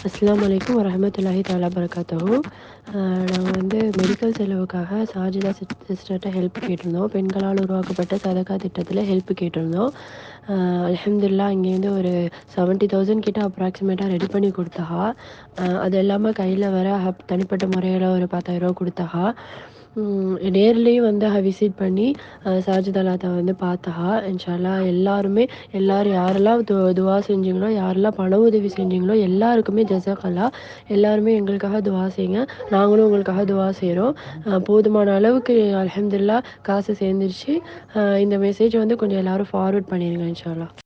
அஸ்ஸலாமு அலைக்கும் வரஹ்மத்துல்லாஹி தஆலா பரகாத்துஹு. நாங்க மெடிக்கல் செலவுக்காக சாஜிதா சிஸ்டர்ட்ட ஹெல்ப் கேட்டிருந்தோம். பெண்களால் உருவாக்கப்பட்ட சதகா திட்டத்தில ஹெல்ப் கேட்டிருந்தோம். அல்ஹம்துலில்லாஹ் இங்கேருந்து ஒரு 70,000 கிட்ட அப்ராக்ஸிமேட்டா ரெடி பண்ணி குடுத்தஹா. அது இல்லாம கையில வேற தனிப்பட்ட முறையில ஒரு 10,000 குடுத்தஹா. நேர்லயும் விசிட் பண்ணி சாஜிதா லாத்த பார்த்தஹா. இன்ஷா அல்லாஹ் எல்லாரும் யாரெல்லாம் துவா செஞ்சீங்களோ, யாரெல்லாம் பண உதவி செஞ்சீங்களோ எல்லாருக்குமே ஜஸாக்கல்லா. எல்லாருமே எங்களுக்காக துவா செய்யுங்க. நாங்களும் உங்களுக்காக துவா செய்றோம். போதுமான அளவுக்கு அல்ஹம்துலில்லாஹ் காசு சேர்ந்துருச்சு. இந்த மெசேஜ் கொஞ்சம் எல்லாரும் ஃபார்வர்ட் பண்ணிருங்க இன்ஷா அல்லாஹ்.